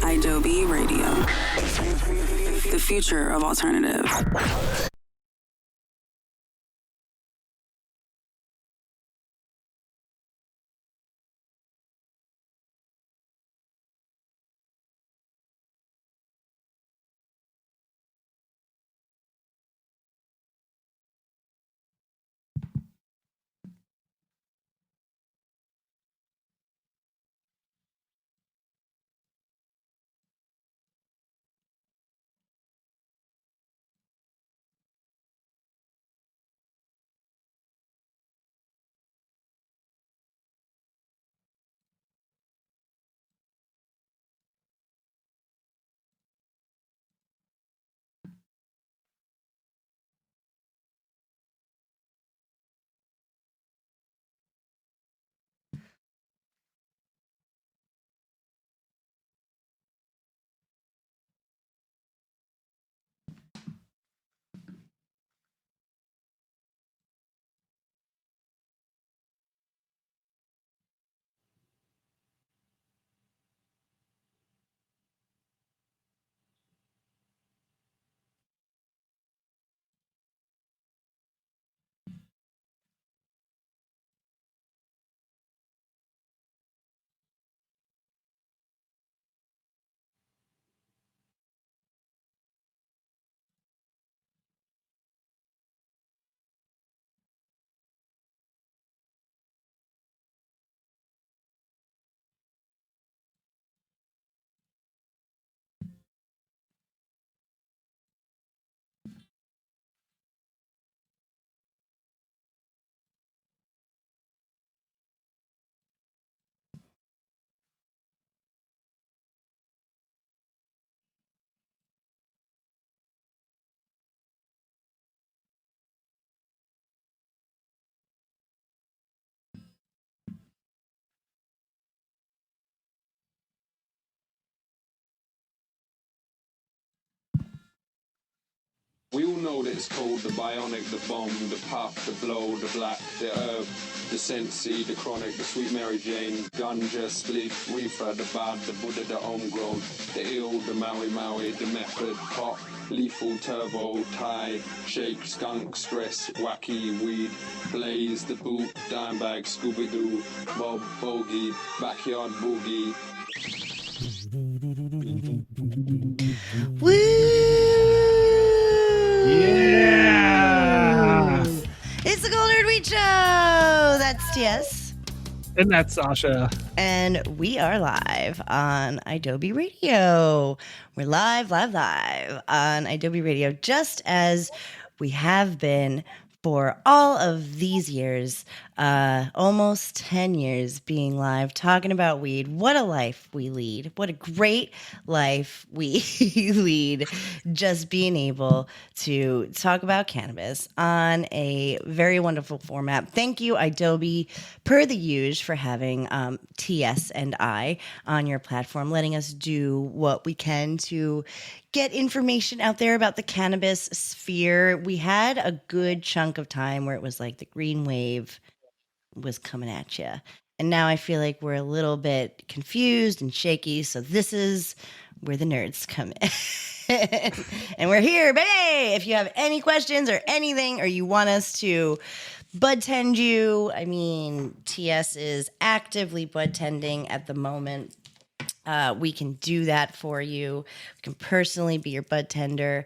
Adobe Radio, the future of alternative. We all know that it's called the bionic, the bomb, the puff, the blow, the black, the herb, the sensi, the chronic, the sweet Mary Jane, ganja, spliff, reefer, the bad, the Buddha, the homegrown, the ill, the Maui Maui, the method, pop, lethal, turbo, Thai, shake, skunk, stress, wacky, weed, blaze, the boot, dime bag, Scooby-Doo, Bob, bogey, backyard boogie. Woo! Yeah! It's the Golden Wheat Show! That's TS. And that's Sasha. And we are live on Adobe Radio. We're live on Adobe Radio, just as we have been for all of these years, almost 10 years being live, talking about weed. What a life we lead. What a great life we lead, just being able to talk about cannabis on a very wonderful format. Thank you, Adobe, per the usual, for having TS and I on your platform, letting us do what we can to get information out there about the cannabis sphere. We had a good chunk of time where it was like the green wave was coming at you. And now I feel like we're a little bit confused and shaky. So this is where the nerds come in. And we're here, baby! If you have any questions or anything, or you want us to bud tend you, I mean, TS is actively bud tending at the moment. We can do that for you. We can personally be your bud tender.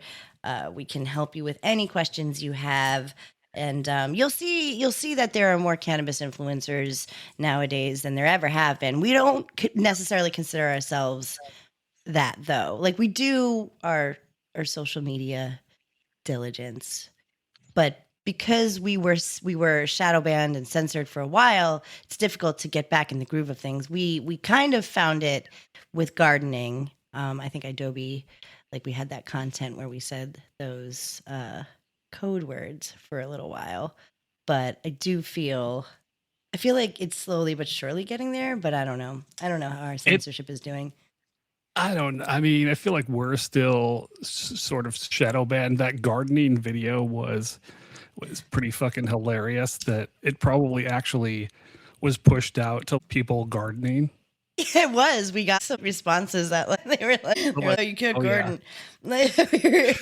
We can help you with any questions you have. And you'll see that there are more cannabis influencers nowadays than there ever have been. We don't necessarily consider ourselves that, though. Like, we do our social media diligence, but because we were shadow banned and censored for a while, it's difficult to get back in the groove of things. We kind of found it with gardening. I think Adobe, like, we had that content where we said those code words for a little while, but I feel like it's slowly but surely getting there, but I don't know how our censorship is doing. I mean, I feel like we're still sort of shadow banned. That gardening video was pretty fucking hilarious, that it probably actually was pushed out to people gardening. It was. We got some responses that they were like, "Oh, you killed Oh, yeah. Gordon." Like,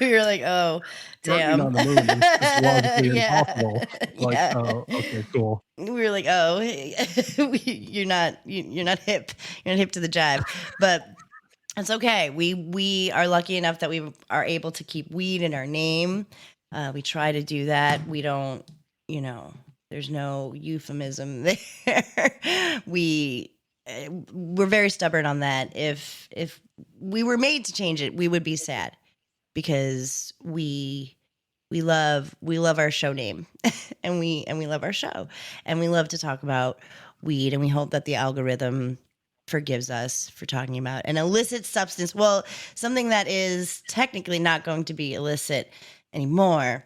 we were like, "Oh, Gardening damn." on the moon is physiologically Yeah, impossible. Like, yeah. oh, okay, cool. We were like, "Oh, you're not you're not hip. You're not hip to the jive." But it's okay. We are lucky enough that we are able to keep weed in our name. We try to do that. We don't, you know, there's no euphemism there. We're very stubborn on that. If we were made to change it, we would be sad because we love our show name and we love our show and we love to talk about weed and we hope that the algorithm forgives us for talking about an illicit substance, well, something that is technically not going to be illicit anymore,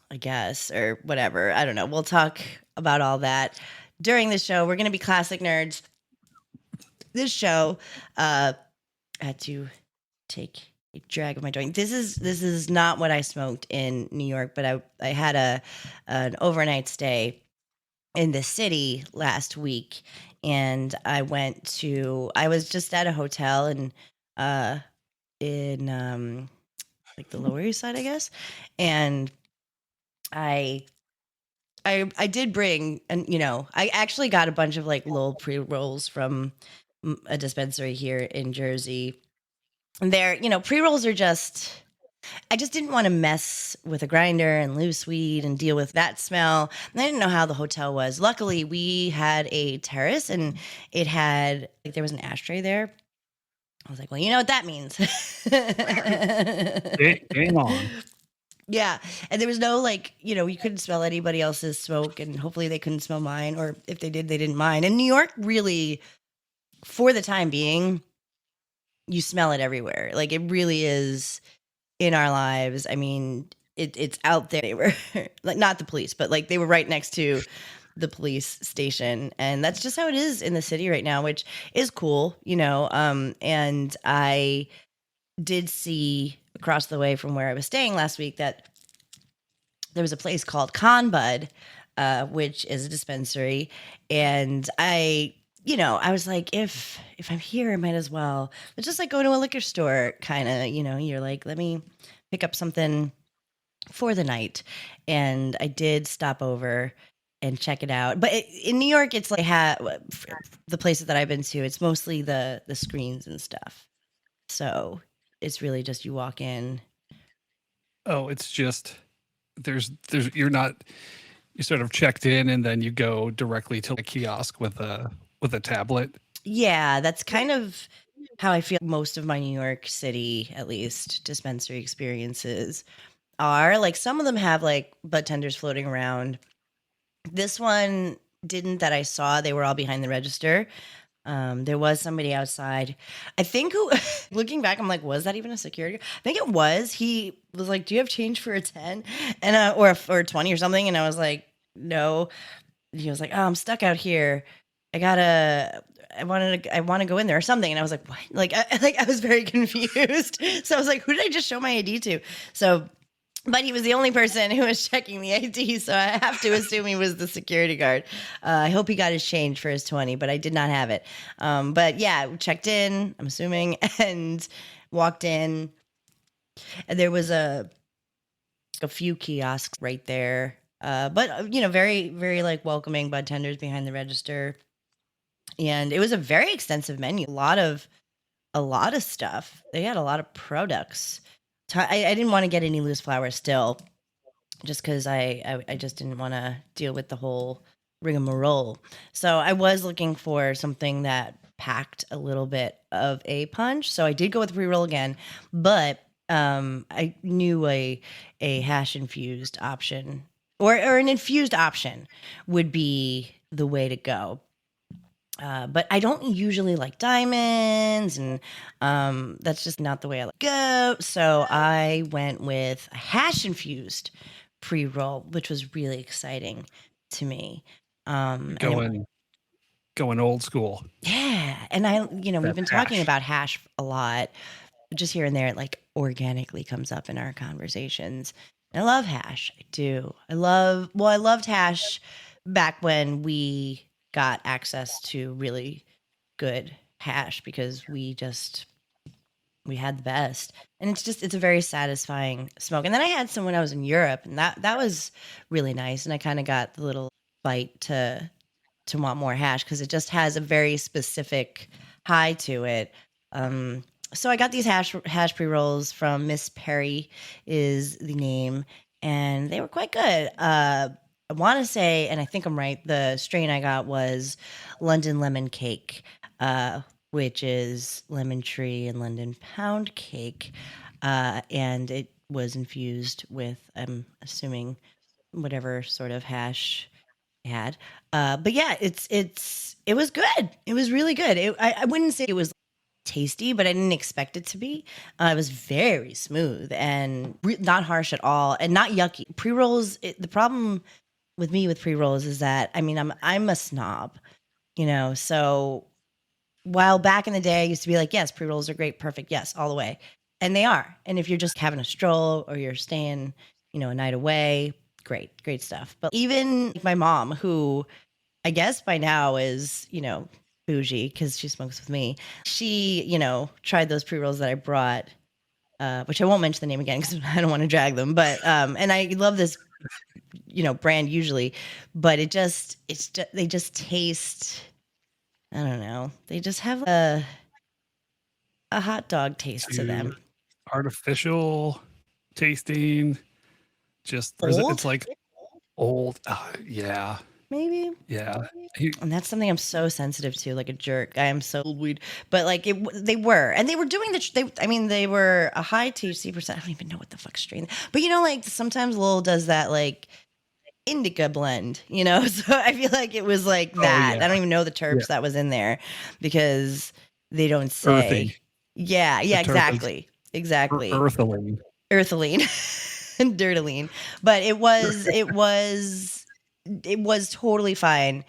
I guess, or whatever. I don't know. We'll talk about all that during the show. We're going to be classic nerds. This show, I had to take a drag of my joint. This is not what I smoked in New York, but I had an overnight stay in the city last week, and I was just at a hotel in like the Lower East Side, I guess, and I I did bring, and I actually got a bunch of like little pre rolls from a dispensary here in Jersey. And pre rolls are just. I just didn't want to mess with a grinder and loose weed and deal with that smell. And I didn't know how the hotel was. Luckily, we had a terrace and it had like there was an ashtray there. I was like, well, you know what that means. Game on. Yeah. And there was no you couldn't smell anybody else's smoke and hopefully they couldn't smell mine, or if they did, they didn't mind. And New York really, for the time being, you smell it everywhere. Like it really is in our lives. I mean, it's out there. They were like not the police, but like they were right next to the police station, and that's just how it is in the city right now, which is cool, and I did see across the way from where I was staying last week that there was a place called Conbud, which is a dispensary, and I was like, if I'm here, I might as well. It's just like go to a liquor store, kind of. You're like, let me pick up something for the night, and I did stop over and check it out. But in New York, it's like the places that I've been to, it's mostly the screens and stuff. So it's really just you walk in. Oh, it's just there's you sort of checked in and then you go directly to a kiosk with a tablet. Yeah, that's kind of how I feel most of my New York City, at least, dispensary experiences are. Like some of them have like bud tenders floating around. This one didn't that I saw. They were all behind the register. There was somebody outside. I think who, looking back, I'm like, was that even a security? I think it was. He was like, "Do you have change for a 10 and or a 20 or something?" And I was like, "No." He was like, "Oh, I'm stuck out here. I want to go in there or something." And I was like, "What?" Like, I was very confused. So I was like, "Who did I just show my ID to?" So, but he was the only person who was checking the ID, so I have to assume he was the security guard. I hope he got his change for his 20, but I did not have it. But yeah, checked in, I'm assuming, and walked in. And there was a few kiosks right there. But very, very like welcoming bud tenders behind the register. And it was a very extensive menu. A lot of stuff. They had a lot of products. I didn't want to get any loose flowers still, just because I just didn't want to deal with the whole rigmarole. So I was looking for something that packed a little bit of a punch. So I did go with pre-roll again, but I knew a hash infused option or an infused option would be the way to go. But I don't usually like diamonds, and that's just not the way I like to go. So I went with a hash infused pre roll, which was really exciting to me. Going old school. Yeah, and we've been talking hash. about hash a lot, just here and there. It like organically comes up in our conversations. And I love hash. I do. I loved hash back when we got access to really good hash because we had the best. And it's a very satisfying smoke. And then I had some when I was in Europe, and that was really nice. And I kind of got the little bite to want more hash because it just has a very specific high to it. So I got these hash pre rolls from Miss Perry is the name, and they were quite good. I want to say, and I think I'm right, the strain I got was London Lemon Cake, which is lemon tree and London pound cake, and it was infused with, I'm assuming, whatever sort of hash had. But yeah, it was good. It was really good. I wouldn't say it was tasty, but I didn't expect it to be. It was very smooth and not harsh at all, and not yucky. Pre rolls. The problem with me with pre rolls is that I mean I'm a snob, So while back in the day I used to be like, yes, pre rolls are great, perfect, yes, all the way, and they are. And if you're just having a stroll or you're staying, a night away, great stuff. But even my mom, who I guess by now is, bougie because she smokes with me. She, tried those pre rolls that I brought, which I won't mention the name again because I don't want to drag them. But and I love this, brand usually, but they just taste. I don't know. They just have a hot dog taste to them. Artificial tasting, just Old? it's like old. Yeah. Maybe. Yeah. And that's something I'm so sensitive to, like a jerk. I am so weed, but like they were doing they were a high THC percent. I don't even know what the fuck strain, but like sometimes Lowell does that like indica blend, So I feel like it was like that. Yeah. I don't even know the terps that was in there because they don't say. Earthy. Yeah, exactly. Earthyline. And dirtyline, but it was totally fine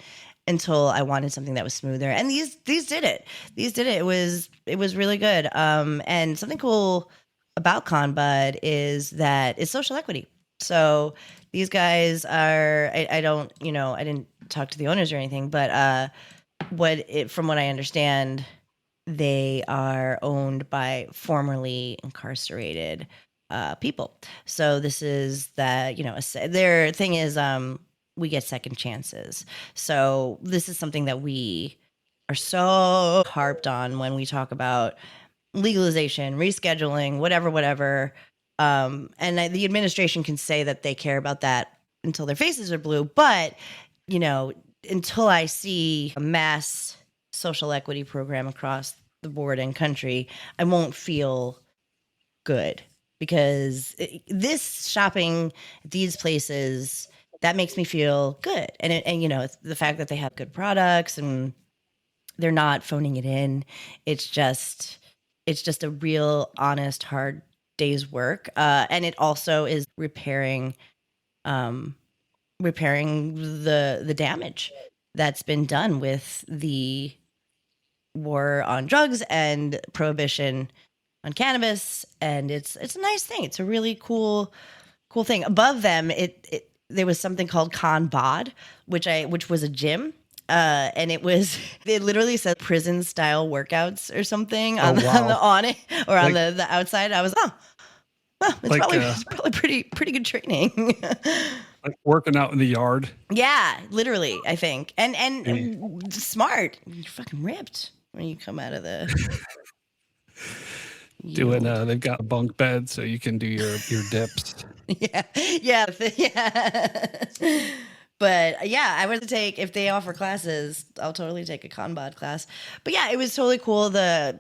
until I wanted something that was smoother. And these did it. It was really good. And something cool about Con Bud is that it's social equity. So these guys are, I don't, I didn't talk to the owners or anything, but from what I understand, they are owned by formerly incarcerated people. So this is that, their thing is we get second chances. So this is something that we are so harped on when we talk about legalization, rescheduling, whatever. And the administration can say that they care about that until their faces are blue. But, until I see a mass social equity program across the board and country, I won't feel good because this shopping at these places, that makes me feel good. And it's the fact that they have good products and they're not phoning it in. It's just a real honest, hard day's work. And it also is repairing the damage that's been done with the war on drugs and prohibition on cannabis. And it's a nice thing. It's a really cool thing. Above them, there was something called Con Bod, which was a gym. And it literally said prison style workouts or something on the awning or on the outside. I was, it's like, probably pretty good training. Like working out in the yard. Yeah, literally, I think. And smart. You're fucking ripped when you come out of the doing they've got a bunk bed so you can do your dips. Yeah. But yeah, I would take, if they offer classes, I'll totally take a Con Bod class. But yeah, it was totally cool. The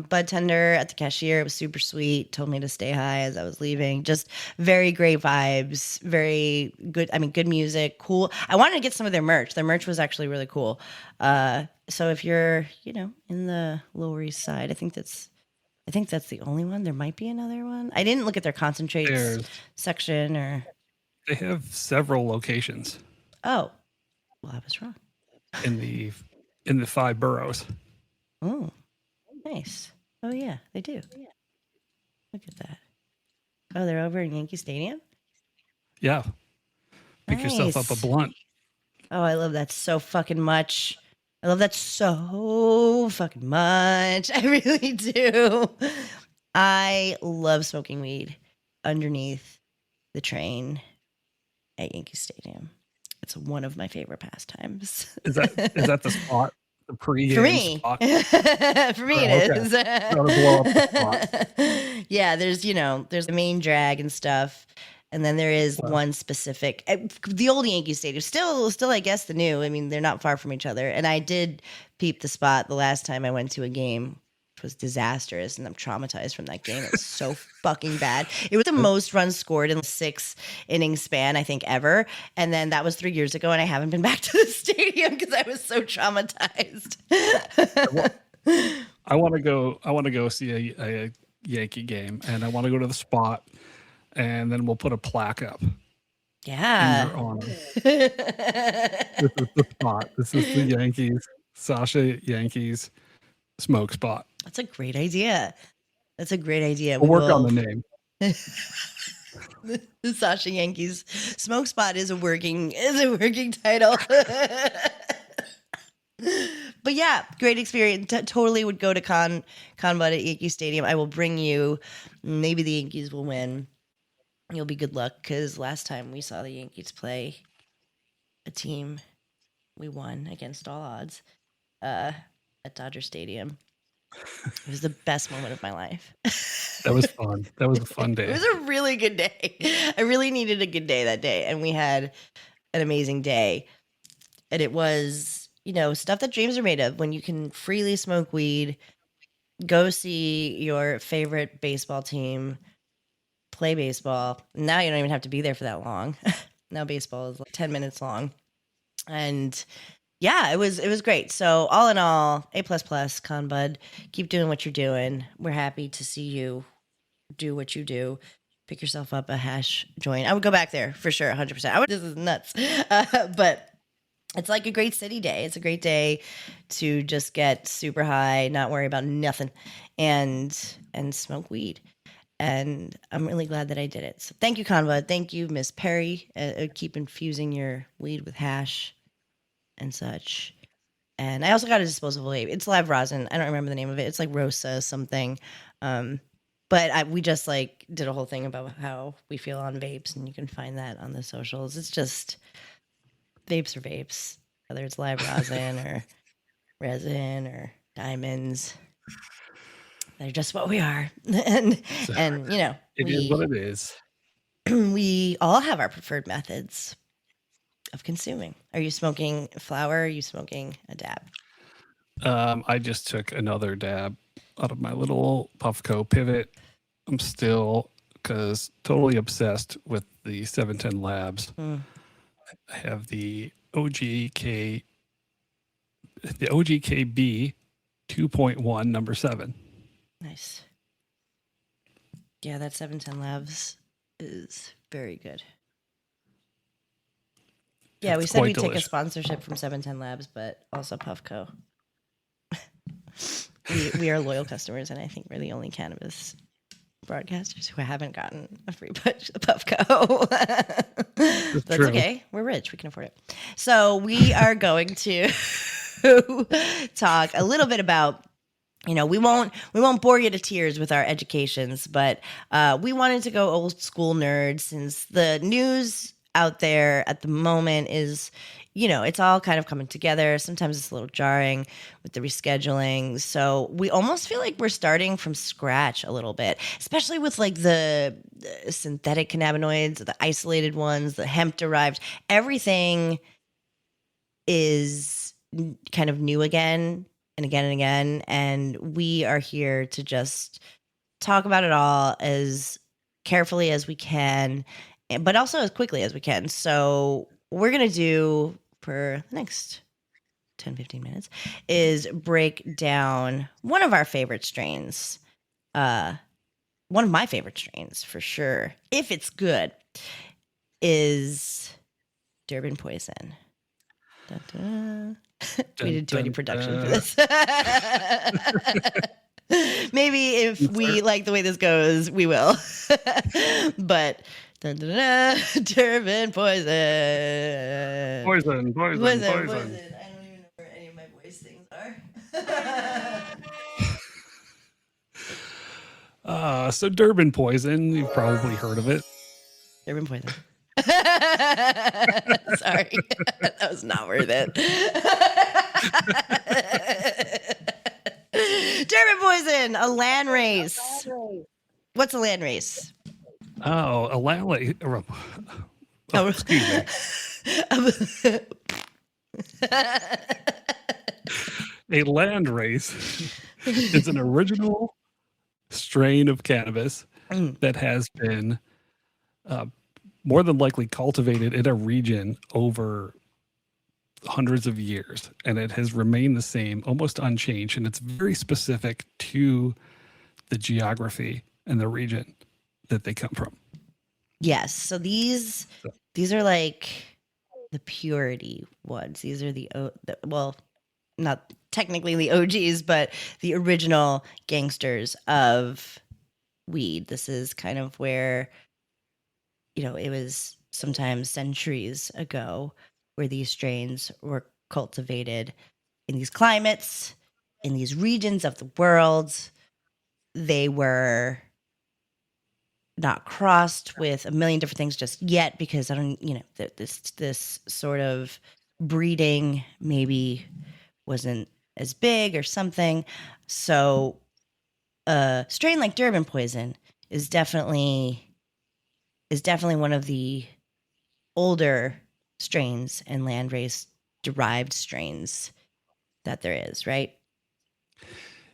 bud tender at the cashier, it was super sweet, told me to stay high as I was leaving. Just very great vibes, very good. I mean, good music, cool. I wanted to get some of their merch. Their merch was actually really cool. So if you're, in the Lower East Side, I think that's the only one. There might be another one. I didn't look at their concentrates section or. They have several locations. Oh, well, I was wrong. In the 5 boroughs. Oh, nice. Oh yeah, they do. Look at that. Oh, they're over in Yankee Stadium? Yeah. Pick yourself up a blunt. Oh, I love that so fucking much. I love that so fucking much. I really do. I love smoking weed underneath the train at Yankee Stadium. It's one of my favorite pastimes. Is that the spot? The For pregame me, spot? for me it Okay. is. That'll blow up the spot. Yeah, there's the main drag and stuff, and then there is Wow. one specific, the old Yankee Stadium. Still, I guess the new. I mean, they're not far from each other. And I did peep the spot the last time I went to a game. Which was disastrous, and I'm traumatized from that game. It was so fucking bad. It was the most runs scored in a 6-inning span, I think, ever. And then that was 3 years ago, and I haven't been back to the stadium because I was so traumatized. I want to go see a Yankee game, and I want to go to the spot, and then we'll put a plaque up in Yeah. your honor. This is the spot. This is the Yankees, Sasha Yankees smoke spot. That's a great idea. We'll work on the name. The Sasha Yankees smoke spot is a working title. But yeah, great experience. Totally would go to Con Bud at Yankee Stadium. I will bring you. Maybe the Yankees will win. You'll be good luck because last time we saw the Yankees play a team, we won against all odds at Dodger Stadium. It was the best moment of my life. That was fun. That was a fun day. It was a really good day. I really needed a good day that day, and we had an amazing day. And it was, stuff that dreams are made of. When you can freely smoke weed, go see your favorite baseball team play baseball. Now you don't even have to be there for that long. Now baseball is like 10 minutes long. And yeah, it was great. So all in all, A++, Con Bud. Keep doing what you're doing. We're happy to see you do what you do. Pick yourself up a hash joint. I would go back there for sure, 100%. This is nuts. But it's like a great city day. It's a great day to just get super high, not worry about nothing, and smoke weed. And I'm really glad that I did it. So thank you, Con Bud. Thank you, Miss Perry. Keep infusing your weed with hash and such. And I also got a disposable vape. It's live rosin. I don't remember the name of it. It's like Rosa something. But we just did a whole thing about how we feel on vapes, and you can find that on the socials. It's just vapes are vapes, whether it's live rosin or resin or diamonds. They're just what we are. and it is what it is. We all have our preferred methods of consuming. Are you smoking flower? Are you smoking a dab? I just took another dab out of my little Puffco Pivot. I'm still totally obsessed with the 710 Labs. I have the OGKB 2.1 number 7. Nice. Yeah, that 710 Labs is very good. Yeah, It's we said we'd quite take a delicious. sponsorship from 710 Labs, but also Puffco. we are loyal customers, and I think we're the only cannabis broadcasters who haven't gotten a free push of Puffco. That's true. okay. We're rich. We can afford it. So we are going to talk a little bit about, we won't bore you to tears with our educations, but we wanted to go old school nerd, since the news out there at the moment is, it's all kind of coming together. Sometimes it's a little jarring with the rescheduling. So we almost feel like we're starting from scratch a little bit, especially with the synthetic cannabinoids, the isolated ones, the hemp derived. Everything is kind of new again and again and again. And we are here to just talk about it all as carefully as we can, but also as quickly as we can. So we're going to do, for the next 10, 15 minutes, is break down one of our favorite strains. One of my favorite strains, for sure, if it's good, is Durban Poison. Dun-dun. We didn't do any production for this. Maybe if we like the way this goes, we will. But Durban Poison. Poison. I don't even know where any of my voice So Durban poison, you've probably heard of it. Durban poison. Sorry, that was not worth it. Durban poison, a land race. What's a land race? Oh, a land. Oh, excuse me. A land race is an original strain of cannabis that has been more than likely cultivated in a region over hundreds of years, and it has remained the same, almost unchanged, and it's very specific to the geography and the region that they come from. Yes. So these are like the purity ones. These are well, not technically the OGs, but the original gangsters of weed. This is kind of where, it was sometimes centuries ago where these strains were cultivated in these climates, in these regions of the world. They were not crossed with a million different things just yet, because I don't, this sort of breeding maybe wasn't as big or something. So a strain like Durban poison is definitely one of the older strains and landrace derived strains that there is, right?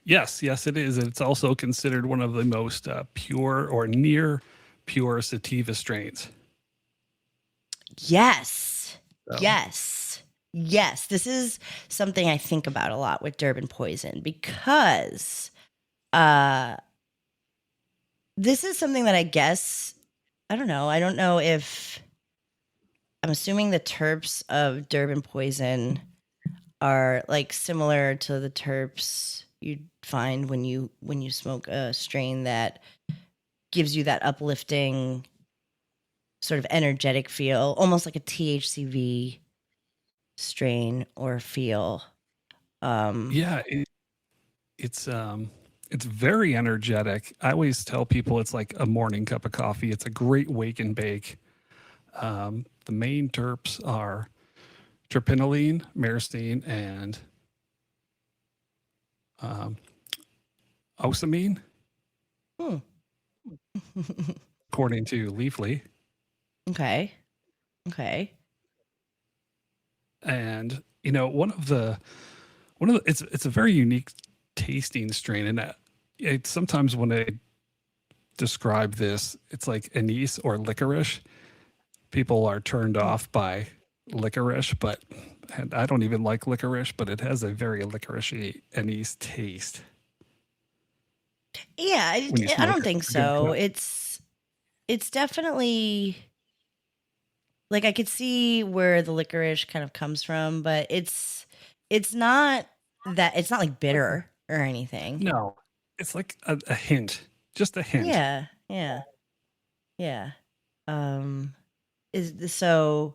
Yes, it is. It's also considered one of the most pure or near pure sativa strains. Yes. So. Yes. This is something I think about a lot with Durban poison, because this is something that I guess, I don't know if, I'm assuming the terps of Durban poison are like similar to the terps you'd find when you smoke a strain that gives you that uplifting sort of energetic feel, almost like a THCV strain or feel. Yeah, it's very energetic. I always tell people it's like a morning cup of coffee. It's a great wake and bake. The main terps are terpinolene, myrcene, and osamine, according to Leafly. Okay. And one of the it's a very unique tasting strain, and it's sometimes when I describe this, it's like anise or licorice. People are turned off by licorice, and I don't even like licorice, but it has a very licoricey anise taste. Yeah, I don't think so. It's definitely, like, I could see where the licorice kind of comes from, but it's not like bitter or anything. No, it's like a hint, just a hint. Yeah. So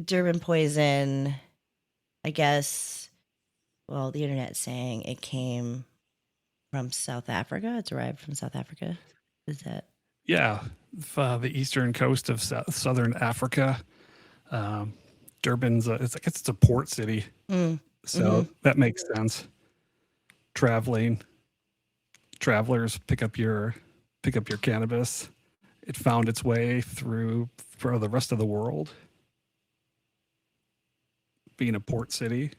Durban poison, I guess, well, the internet's saying it came from South Africa. It's derived from South Africa. Is that? Yeah, the eastern coast of southern Africa. Durban's it's a port city, so that makes sense. Travelers pick up your cannabis. It found its way through for the rest of the world, being a port city.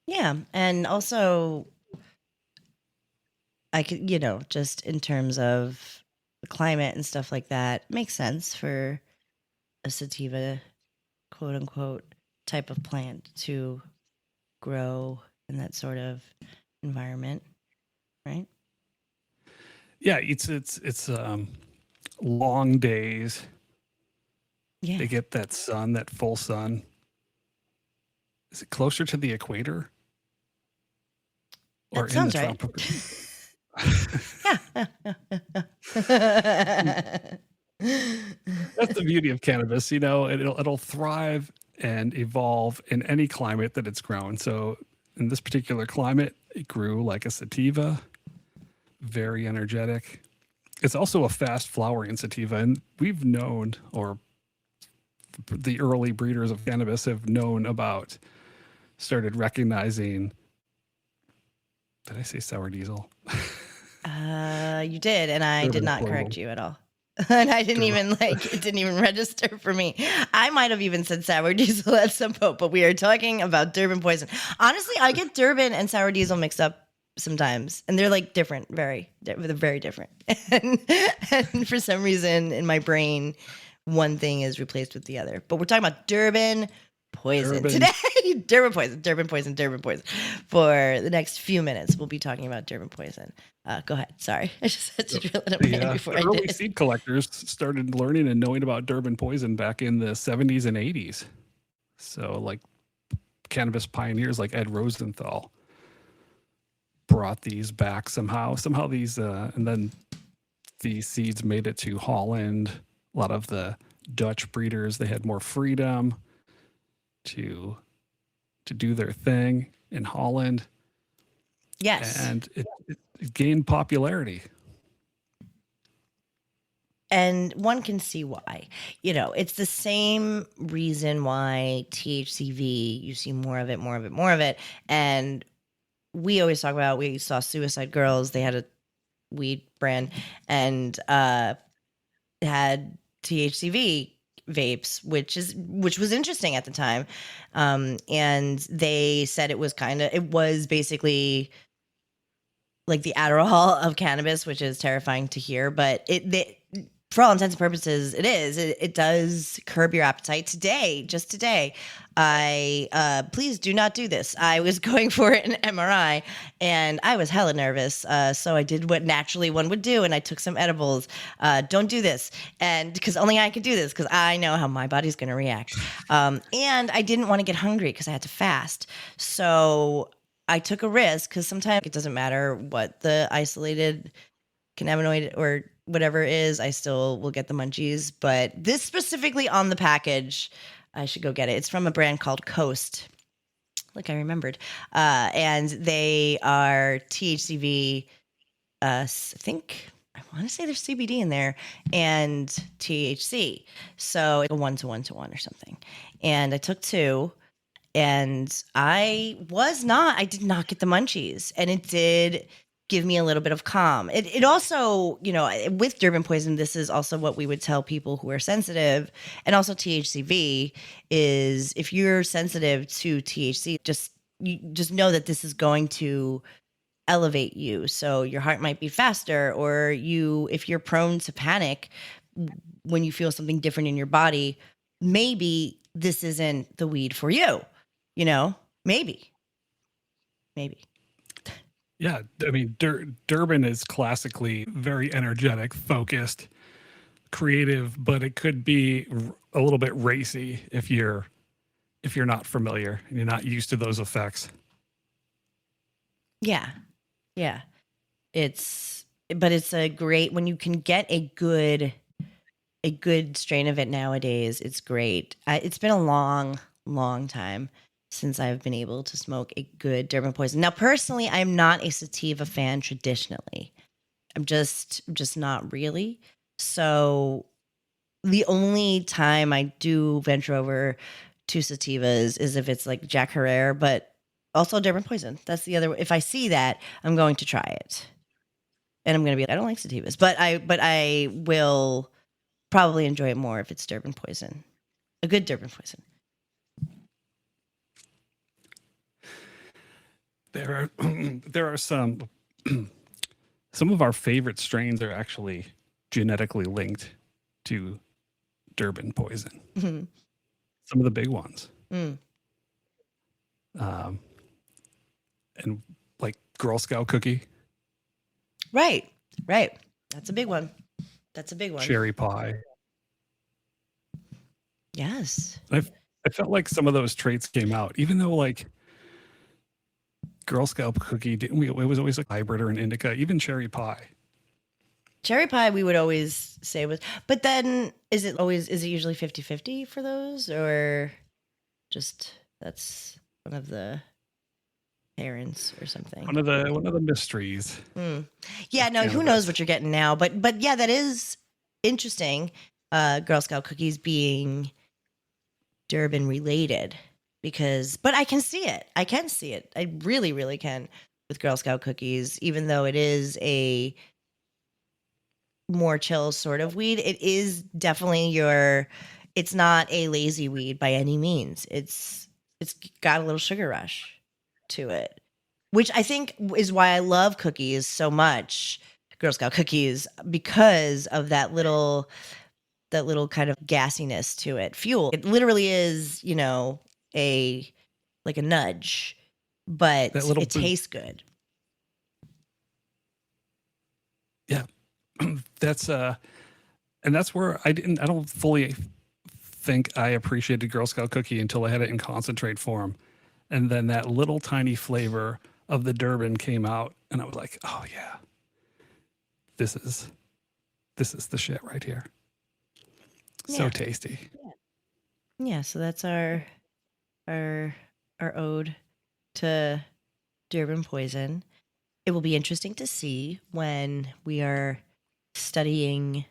Yeah, and also, I could, just in terms of the climate and stuff like that, makes sense for a sativa, quote unquote, type of plant to grow in that sort of environment, right? Yeah, it's long days. Yeah, They get that sun, that full sun. Is it closer to the equator? That sounds right. That's the beauty of cannabis. It'll thrive and evolve in any climate that it's grown. So in this particular climate, it grew like a sativa, very energetic. It's also a fast flowering sativa, and we've known, or the early breeders of cannabis have known about, started recognizing. Did I say sour diesel? You did, and I did Durban not poison. correct you at all. And I didn't even it didn't even register for me. I might have even said sour diesel at some point, but we are talking about Durban poison. Honestly, I get Durban and sour diesel mixed up sometimes, and they're like different, they're very different. And for some reason in my brain, one thing is replaced with the other. But we're talking about Durban poison today. Durban poison. For the next few minutes, we'll be talking about Durban poison. Go ahead. Sorry. I just had to drill it in before I early did. seed collectors started learning and knowing about Durban poison back in the 70s and 80s. So, like, cannabis pioneers like Ed Rosenthal brought these back somehow. Somehow these, and then these seeds made it to Holland. A lot of the Dutch breeders, they had more freedom to do their thing in Holland. Yes. And it gained popularity. And one can see why. You know, it's the same reason why THCV, you see more of it. And we always talk about, we saw Suicide Girls, they had a weed brand and had THCV vapes, which was interesting at the time. And they said it was basically like the Adderall of cannabis, which is terrifying to hear, but for all intents and purposes, it does curb your appetite. Just today, please do not do this. I was going for an MRI and I was hella nervous. So I did what naturally one would do. And I took some edibles. Don't do this. And because only I could do this, because I know how my body's going to react. And I didn't want to get hungry because I had to fast. So I took a risk, because sometimes it doesn't matter what the isolated cannabinoid or whatever is, I still will get the munchies. But this specifically on the package, I should go get it. It's from a brand called Coast. Like I remembered. And they are THCV, I want to say there's CBD in there, and THC. So it's a 1-to-1 or something. And I took 2. And I did not get the munchies, and it did give me a little bit of calm. It also, you know, with Durban poison, this is also what we would tell people who are sensitive, and also THCV is, if you're sensitive to THC, just know that this is going to elevate you. So your heart might be faster, or if you're prone to panic when you feel something different in your body, maybe this isn't the weed for you. You know, maybe. Yeah, I mean, Durban is classically very energetic, focused, creative, but it could be a little bit racy if you're not familiar and you're not used to those effects. Yeah. It's a great, when you can get a good strain of it nowadays, it's great. It's been a long time since I've been able to smoke a good Durban poison. Now, personally, I'm not a sativa fan traditionally. I'm just not really. So the only time I do venture over to sativas is if it's like Jack Herrera, but also Durban poison. That's the other. If I see that, I'm going to try it. And I'm going to be like, I don't like sativas, but I will probably enjoy it more if it's Durban poison. A good Durban poison. There are some of our favorite strains are actually genetically linked to Durban poison. Mm-hmm. Some of the big ones. Mm. And like Girl Scout cookie. Right. That's a big one. Cherry pie. Yes. I felt like some of those traits came out, even though like Girl Scout cookie, it was always a hybrid or an indica, even cherry pie. Cherry pie we would always say was, but then is it usually 50-50 for those, or just that's one of the parents or something. One of the mysteries. Yeah, no, who Cannabis. knows what you're getting now? But yeah, that is interesting. Girl Scout cookies being Durban related, but I can see it. I can see it. I really, really can with Girl Scout cookies, even though it is a more chill sort of weed. It is definitely it's not a lazy weed by any means. It's got a little sugar rush to it, which I think is why I love cookies so much, Girl Scout cookies, because of that little kind of gassiness to it. Fuel. It literally is, like a nudge, but That little it tastes good. Yeah. That's and that's where I don't fully think I appreciated Girl Scout cookie until I had it in concentrate form. And then that little tiny flavor of the Durban came out and I was like, "Oh yeah. This is the shit right here." So Yeah. tasty. Yeah, so that's our ode to Durban poison. It will be interesting to see when we are studying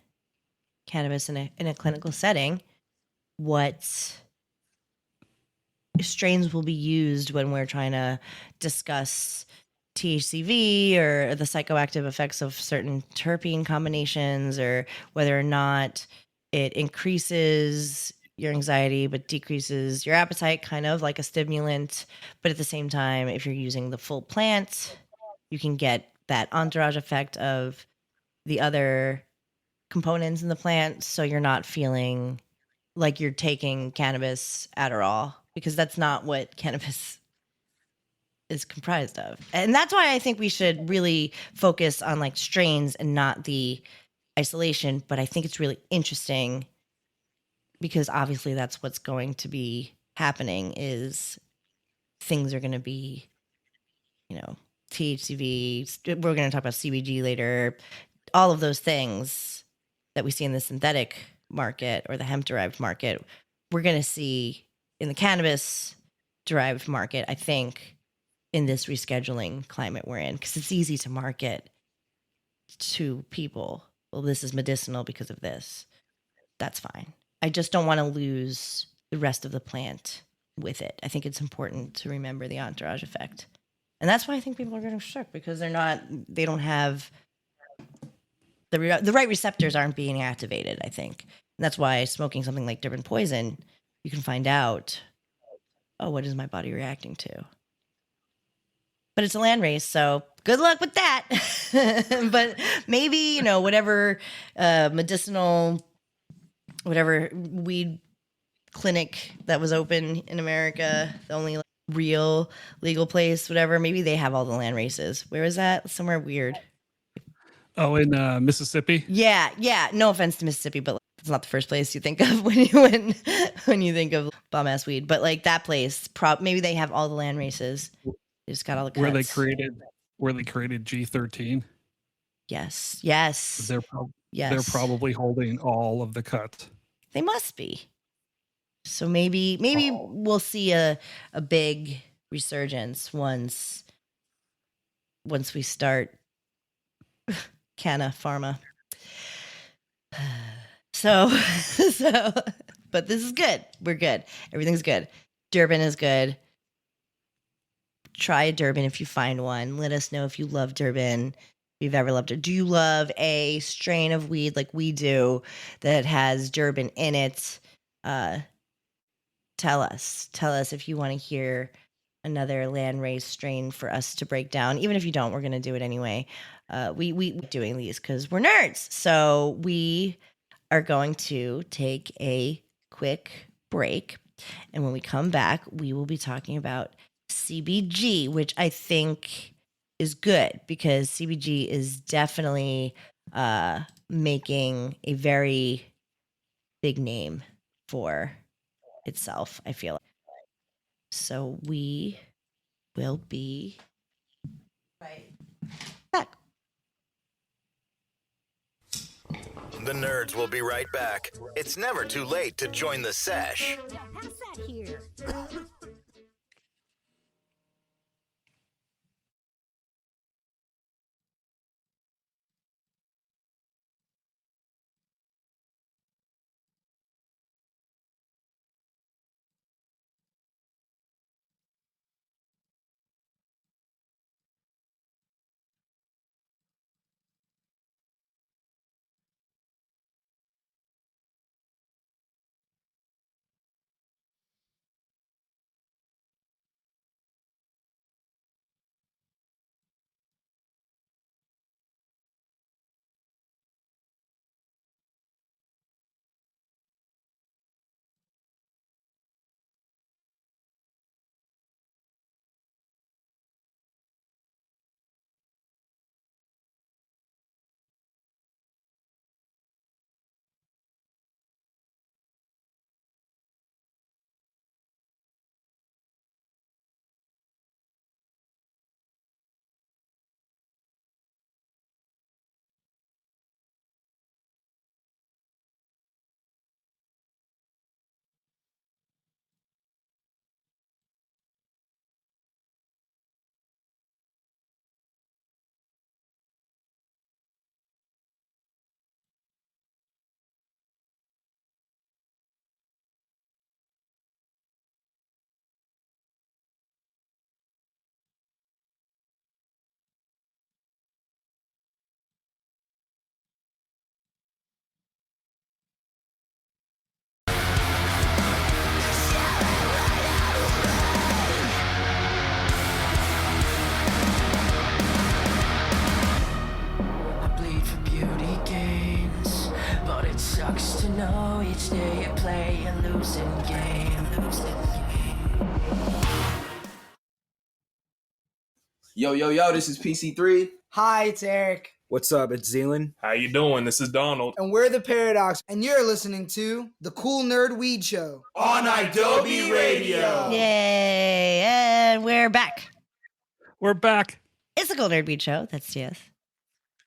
cannabis in a clinical setting what strains will be used when we're trying to discuss THCV or the psychoactive effects of certain terpene combinations, or whether or not it increases your anxiety but decreases your appetite, kind of like a stimulant. But at the same time, if you're using the full plant, you can get that entourage effect of the other components in the plant, so you're not feeling like you're taking cannabis Adderall, because that's not what cannabis is comprised of. And that's why I think we should really focus on like strains and not the isolation. But I think it's really interesting because obviously that's what's going to be happening, is things are going to be, THCV, we're going to talk about CBG later, all of those things that we see in the synthetic market or the hemp derived market, we're going to see in the cannabis derived market, I think, in this rescheduling climate we're in, because it's easy to market to people. Well, this is medicinal because of this. That's fine. I just don't want to lose the rest of the plant with it. I think it's important to remember the entourage effect. And that's why I think people are getting shook, because they don't have the right receptors aren't being activated, I think. And that's why smoking something like Durban poison, you can find out, oh, what is my body reacting to? But it's a land race, so good luck with that. But maybe, whatever medicinal, whatever weed clinic that was open in America, the only real legal place, whatever, maybe they have all the land races. Where is that? Somewhere weird. Oh, in Mississippi? Yeah. No offense to Mississippi, but it's not the first place you think of when you think of bomb ass weed. But like that place, maybe they have all the land races. They just got all the cuts. Where they created G13. Yes. They're probably holding all of the cuts. They must be. So maybe we'll see a big resurgence once we start Canna Pharma. So, but this is good. We're good. Everything's good. Durban is good. Try a Durban if you find one. Let us know if you love Durban, if you've ever loved it. Do you love a strain of weed like we do that has Durban in it? Tell us if you want to hear another land race strain for us to break down. Even if you don't, we're going to do it anyway. We doing these because we're nerds. So we are going to take a quick break. And when we come back, we will be talking about CBG, which I think is good because CBG is definitely making a very big name for itself, I feel. So we will be right back. The nerds will be right back. It's never too late to join the sesh. Pass that here. sucks to know each day you play a losing game. Yo, this is PC3. Hi, it's Eric. What's up? It's Zealand. How you doing? This is Donald. And we're The Paradox, and you're listening to The Cool Nerd Weed Show On Adobe Radio. Yay! And we're back. We're back. It's the Cool Nerd Weed Show. That's TS.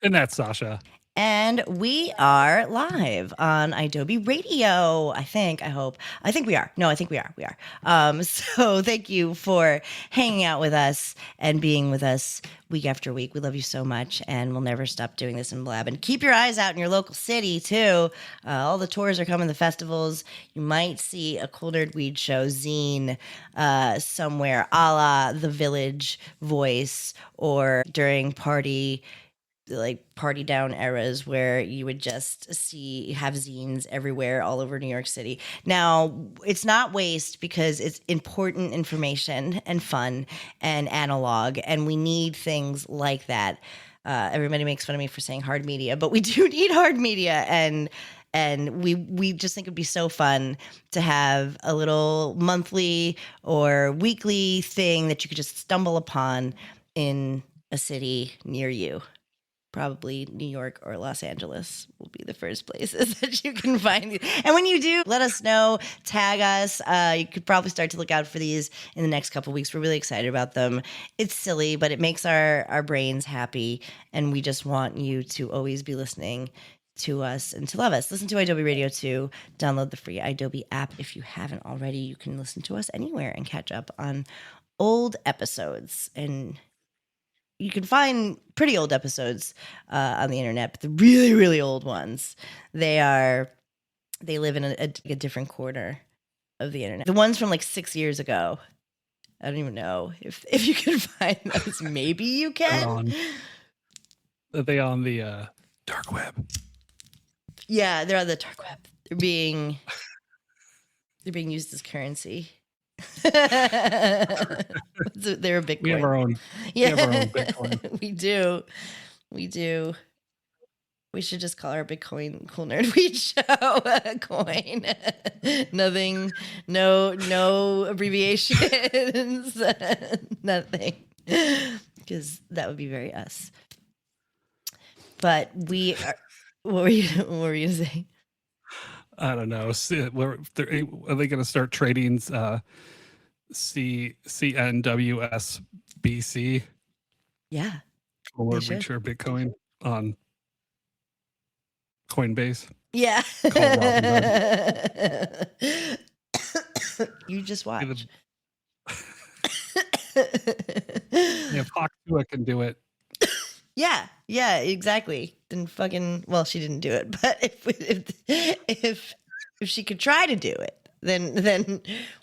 And that's Sasha. And we are live on Adobe Radio. I think we are. No, I think we are. We are. So thank you for hanging out with us and being with us week after week. We love you so much, and we'll never stop doing this in Blab. And keep your eyes out in your local city too. All the tours are coming, the festivals. You might see a Cool Nerd Weed Show zine somewhere, a la The Village Voice, or during party down eras where you would just have zines everywhere all over New York City. Now, it's not waste because it's important information and fun and analog, and we need things like that. Everybody makes fun of me for saying hard media, but we do need hard media, and we just think it'd be so fun to have a little monthly or weekly thing that you could just stumble upon in a city near you. Probably New York or Los Angeles will be the first places that you can find these. And when you do, let us know, tag us. You could probably start to look out for these in the next couple of weeks. We're really excited about them. It's silly, but it makes our brains happy. And we just want you to always be listening to us and to love us. Listen to Adobe Radio 2. Download the free Adobe app. If you haven't already, you can listen to us anywhere and catch up on old episodes. And you can find pretty old episodes on the internet, but the really, really old ones, they live in a different corner of the internet. The ones from like 6 years ago, I don't even know if you can find those. Maybe you can. Are they on the dark web? Yeah, they're on the dark web. They're being used as currency. They're a Bitcoin. We have our own. Yeah. We have our own Bitcoin. We do. We should just call our Bitcoin Cool Nerd Weed Show a coin. Nothing. No abbreviations. Nothing. Because that would be very us. But we are. What were you gonna say? I don't know. Are they going to start trading CNWSBC? Yeah. Or Reacher Bitcoin on Coinbase? Yeah. You just watch. If Hawk can do it. Yeah, exactly. Then she didn't do it, but if she could try to do it, then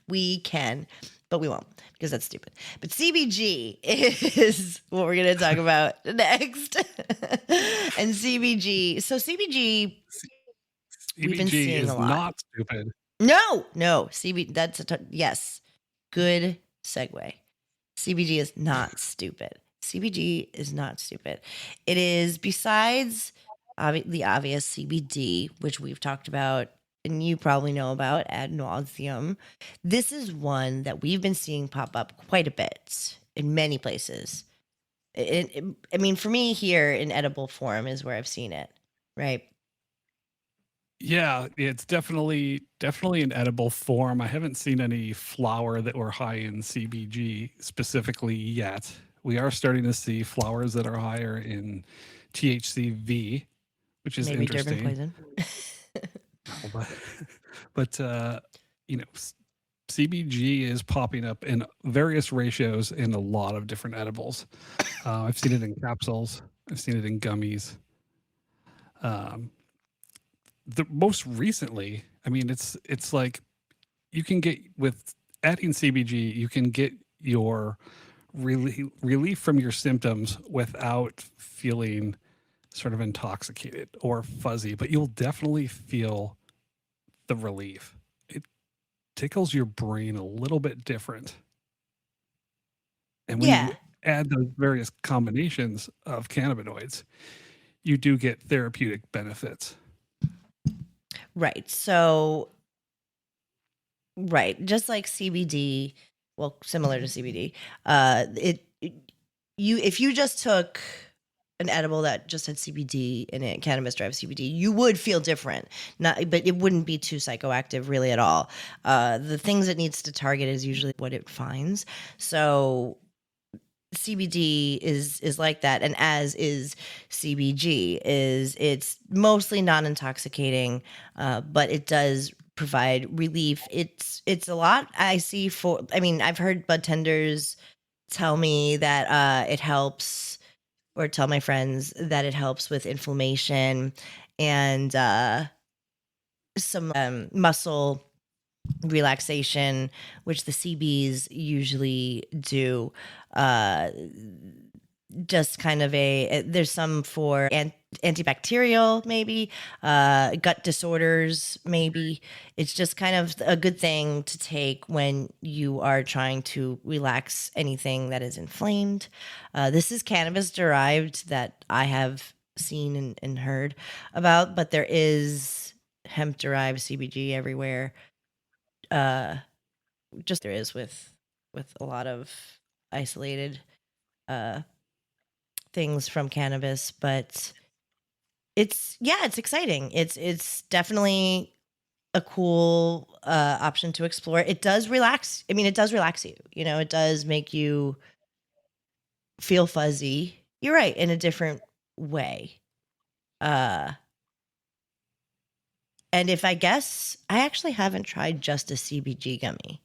we can, but we won't because that's stupid. But CBG is what we're going to talk about next. And CBG, we've been seeing a lot. Not stupid. No, yes. Good segue. CBG is not stupid. CBG is not stupid. It is, besides the obvious CBD, which we've talked about and you probably know about ad nauseum, this is one that we've been seeing pop up quite a bit in many places. I mean, for me here in edible form is where I've seen it, right? Yeah, it's definitely an edible form. I haven't seen any flower that were high in CBG specifically yet. We are starting to see flowers that are higher in THCV, which is maybe interesting. Durban poison. but CBG is popping up in various ratios in a lot of different edibles. I've seen it in capsules. I've seen it in gummies. The most recently, I mean, it's like you can get with adding CBG, you can get your relief from your symptoms without feeling sort of intoxicated or fuzzy, but you'll definitely feel the relief. It tickles your brain a little bit different. And when you add those various combinations of cannabinoids, you do get therapeutic benefits. Right. So, right, just like CBD, well, similar to CBD, you if you just took an edible that just had CBD in it, cannabis drives CBD, you would feel different. But it wouldn't be too psychoactive really at all. The things it needs to target is usually what it finds. So CBD is like that, and as is CBG. It's mostly non-intoxicating, but it does provide relief. It's a lot I see for. I mean, I've heard bud tenders tell me that it helps, or tell my friends that it helps with inflammation and some muscle relaxation, which the CBs usually do. Uh, just kind of there's some for antibacterial, maybe gut disorders, maybe. It's just kind of a good thing to take when you are trying to relax anything that is inflamed. This is cannabis derived that I have seen and heard about, but there is hemp derived CBG everywhere. Just there is with a lot of isolated uh things from cannabis, but it's exciting. It's definitely a cool option to explore. It does relax. I mean, it does relax you. You know, it does make you feel fuzzy. You're right, in a different way. Uh and if I guess, I actually haven't tried just a CBG gummy.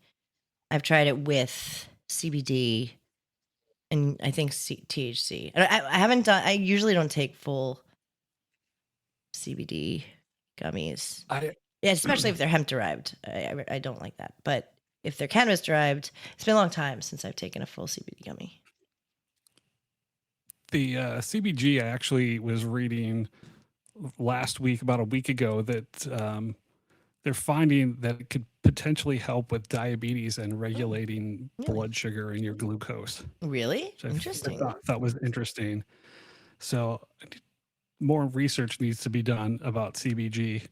I've tried it with CBD and I think THC. I haven't done. I usually don't take full CBD gummies. Yeah, especially if they're hemp derived. I don't like that. But if they're cannabis derived, it's been a long time since I've taken a full CBD gummy. The CBG, I actually was reading last week, about a week ago, that they're finding that it could potentially help with diabetes and regulating blood sugar and your glucose. Really? Which Interesting. I thought was interesting. So more research needs to be done about CBG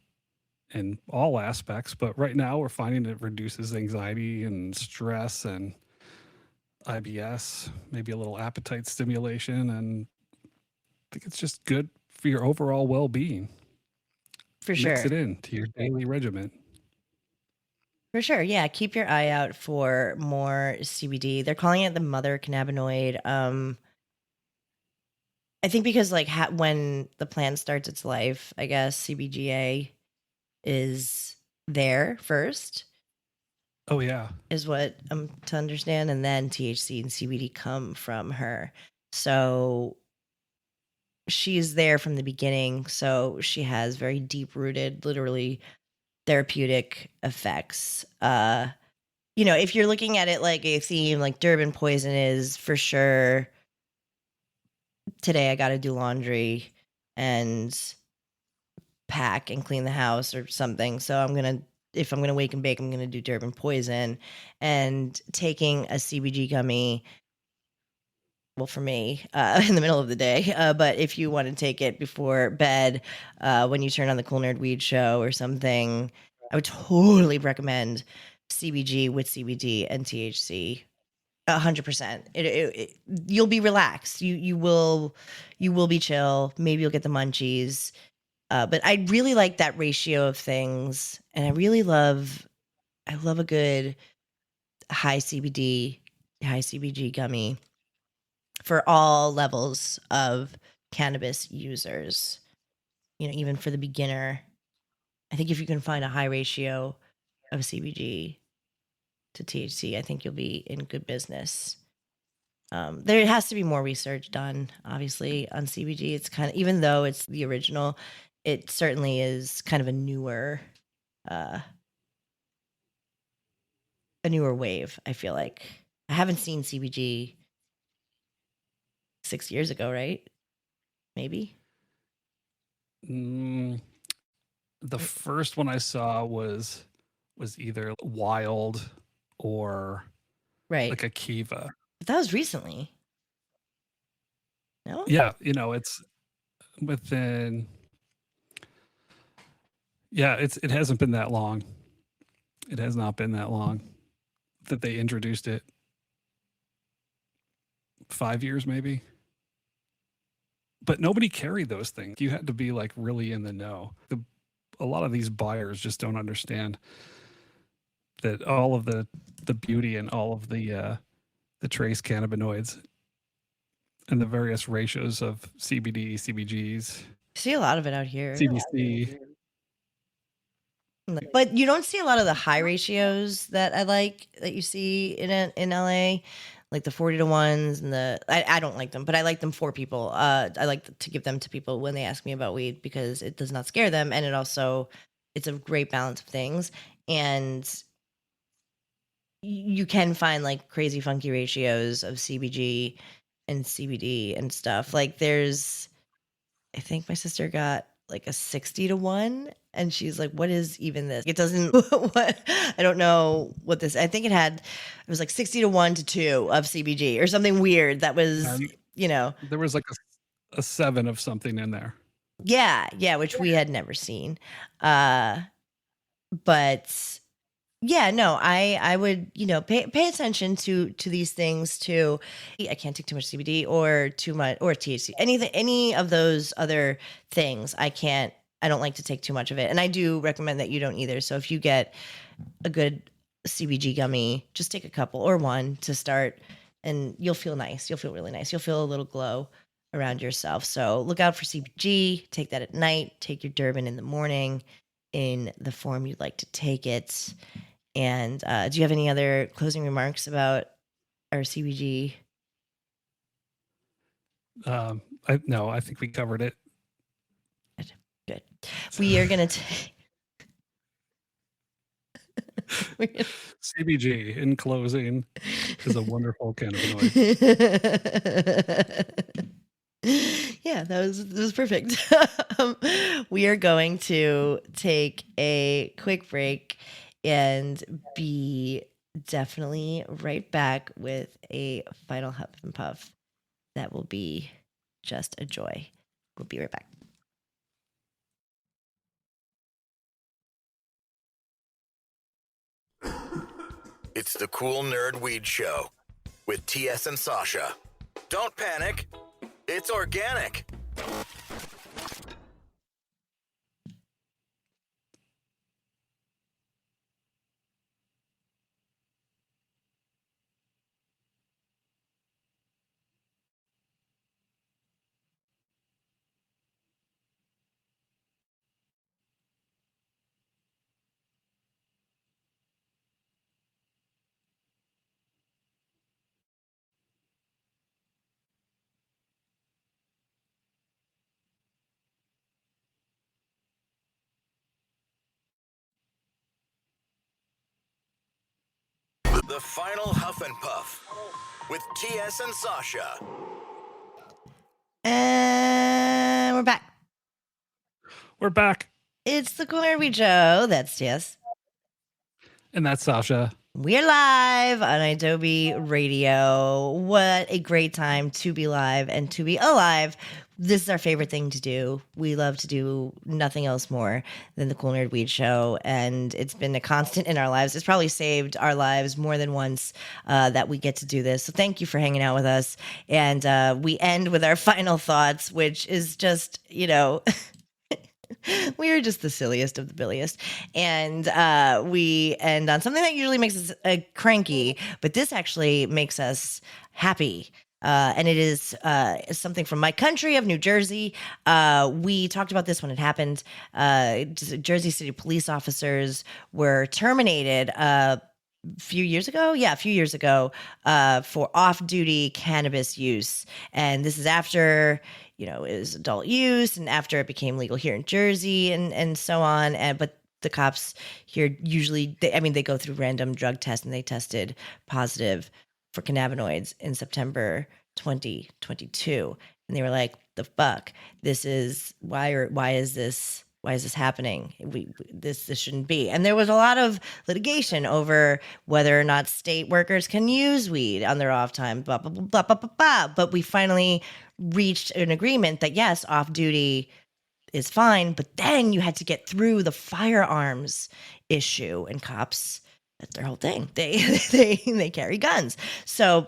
in all aspects, but right now we're finding it reduces anxiety and stress and IBS, maybe a little appetite stimulation, and I think it's just good for your overall well-being. For sure. Mix it into your daily regimen. For sure. Yeah. Keep your eye out for more CBD. They're calling it the mother cannabinoid. I think because like when the plant starts its life, I guess CBGA is there first. Oh yeah, is what I'm to understand, and then THC and CBD come from her. So she's there from the beginning. So she has very deep rooted, literally therapeutic effects. You know, if you're looking at it like a theme, like Durban poison is for sure. Today I got to do laundry and pack and clean the house or something. So if I'm gonna wake and bake, I'm gonna do Durban poison. And taking a CBG gummy, well, for me, in the middle of the day. But if you want to take it before bed, when you turn on the Cool Nerd Weed Show or something, I would totally recommend CBG with CBD and THC. 100%. You'll be relaxed. You will be chill. Maybe you'll get the munchies. But I really like that ratio of things, and I love a good high CBD, high CBG gummy for all levels of cannabis users. You know, even for the beginner, I think if you can find a high ratio of CBG to THC, I think you'll be in good business. There has to be more research done, obviously, on CBG. It's kind of, even though it's the original, it certainly is kind of a newer wave. I feel like I haven't seen CBG 6 years ago, right? Maybe. The first one I saw was either Wild or Right. like a Kiva. But that was recently. No? Yeah, you know, it's within, Yeah, it hasn't been that long. It has not been that long that they introduced it. 5 years maybe. But nobody carried those things. You had to be like really in the know. A lot of these buyers just don't understand that all of the beauty and all of the trace cannabinoids and the various ratios of CBD, CBGs, See a lot of it out here. CBC. But you don't see a lot of the high ratios that I like that you see in LA, like the 40 to ones and I don't like them, but I like them for people. I like to give them to people when they ask me about weed because it does not scare them, and it's a great balance of things. And you can find like crazy funky ratios of CBG and CBD and stuff. Like I think my sister got like a 60 to 1 and she's like, what is even this? It doesn't what I don't know what this. I think it was like 60 to 1 to 2 of CBG or something weird that was, there was like a 7 of something in there. Yeah, which we had never seen. But yeah, no, I would, pay attention to these things too. I can't take too much CBD or too much or THC. Any of those other things, I don't like to take too much of it. And I do recommend that you don't either. So if you get a good CBG gummy, just take a couple or one to start and you'll feel nice. You'll feel really nice. You'll feel a little glow around yourself. So look out for CBG, take that at night, take your Durban in the morning in the form you'd like to take it. And do you have any other closing remarks about our CBG? No, I think we covered it. Good. We are going to CBG, in closing, is a wonderful cannabinoid. Yeah, that was perfect. We are going to take a quick break and be definitely right back with a final huff and puff that will be just a joy. We'll be right back. It's the Cool Nerd Weed Show with TS and Sasha. Don't panic. It's organic. The final Huff and Puff with TS and Sasha. And we're back. We're back. It's the Cool Nerd Weed Show. That's TS. And that's Sasha. We're live on Adobe Radio. What a great time to be live and to be alive. This is our favorite thing to do. We love to do nothing else more than the Cool Nerd Weed Show, and it's been a constant in our lives. It's probably saved our lives more than once that we get to do this. So thank you for hanging out with us. And we end with our final thoughts, which is just, we are just the silliest of the billiest. And we end on something that usually makes us cranky, but this actually makes us happy. And it is something from my country of New Jersey. We talked about this when it happened. Jersey City police officers were terminated a few years ago for off-duty cannabis use. And this is after, it was adult use and after it became legal here in Jersey and so on. But the cops here usually, they go through random drug tests and they tested positive for cannabinoids in September 2022. And they were like, the fuck, this is why is this happening? This shouldn't be. And there was a lot of litigation over whether or not state workers can use weed on their off time, blah, blah, blah, blah, blah, blah. But we finally reached an agreement that yes, off duty is fine. But then you had to get through the firearms issue, and cops, that's their whole thing. They carry guns. So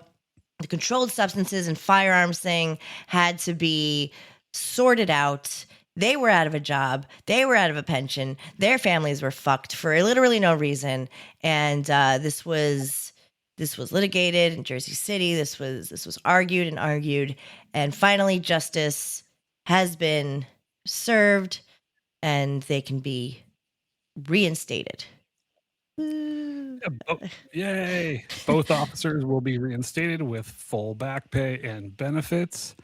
the controlled substances and firearms thing had to be sorted out. They were out of a job. They were out of a pension. Their families were fucked for literally no reason. And this was litigated in Jersey City. This was argued and argued, and finally justice has been served, and they can be reinstated. Yay! Both officers will be reinstated with full back pay and benefits.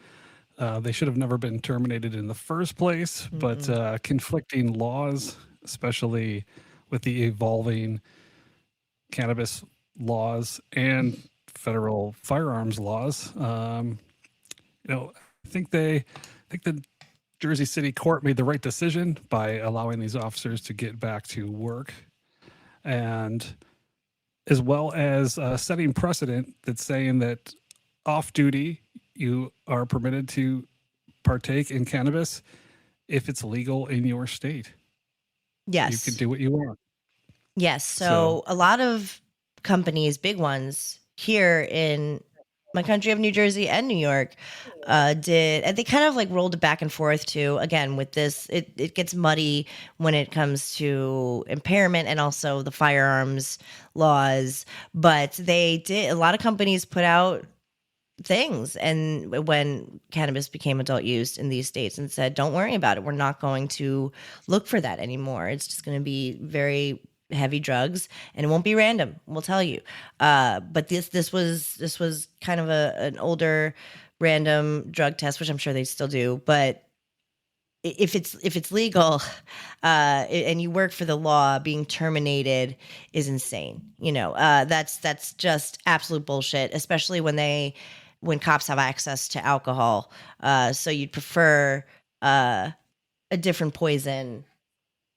They should have never been terminated in the first place, but conflicting laws, especially with the evolving cannabis laws and federal firearms laws, I think the Jersey City court made the right decision by allowing these officers to get back to work, and as well as setting precedent that's saying that off duty, you are permitted to partake in cannabis if it's legal in your state. Yes. You can do what you want. Yes. So a lot of companies, big ones here in my country of New Jersey and New York, did, and they kind of like rolled it back and forth too. Again, with this, it gets muddy when it comes to impairment and also the firearms laws. But they did, a lot of companies put out things, and when cannabis became adult use in these states, and said, don't worry about it, we're not going to look for that anymore. It's just going to be very heavy drugs, and it won't be random, we'll tell you. But this was kind of an older random drug test, which I'm sure they still do. But if it's legal and you work for the law, being terminated is insane. That's just absolute bullshit, especially when cops have access to alcohol. So you'd prefer a different poison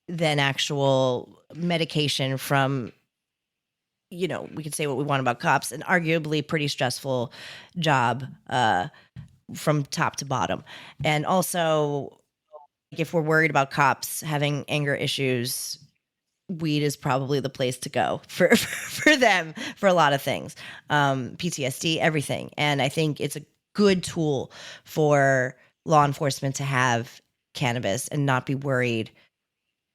than actual medication from, we could say what we want about cops, an arguably pretty stressful job from top to bottom. And also, if we're worried about cops having anger issues, weed is probably the place to go for them, for a lot of things, PTSD, everything. And I think it's a good tool for law enforcement to have cannabis and not be worried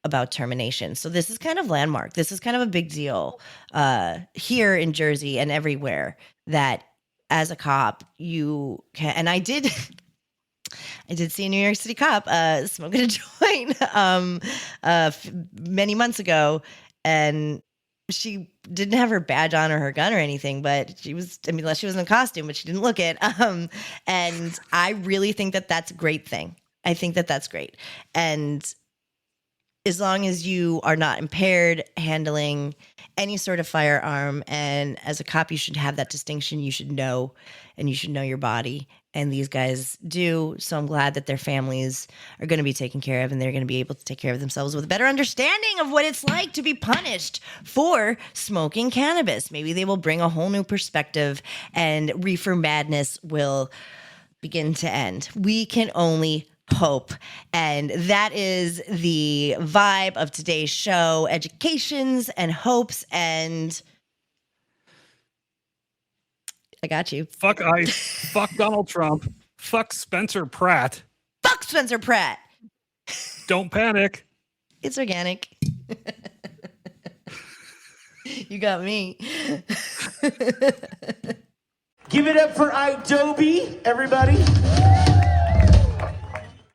about termination. So this is kind of landmark. This is kind of a big deal here in Jersey and everywhere, that as a cop you can. And I did see a New York City cop smoking a joint many months ago, and she didn't have her badge on or her gun or anything, but she was, unless she was in a costume, but she didn't look it. And I really think that that's a great thing. I think that that's great. And as long as you are not impaired handling any sort of firearm, and as a cop, you should have that distinction. You should know, and you should know your body. And these guys do. So I'm glad that their families are going to be taken care of, and they're going to be able to take care of themselves with a better understanding of what it's like to be punished for smoking cannabis. Maybe they will bring a whole new perspective, and reefer madness will begin to end. We can only hope. And that is the vibe of today's show: educations and hopes. And I got you. Fuck ICE. Fuck Donald Trump. Fuck Spencer Pratt. Fuck Spencer Pratt. Don't panic. It's organic. You got me. Give it up for Adobe, everybody.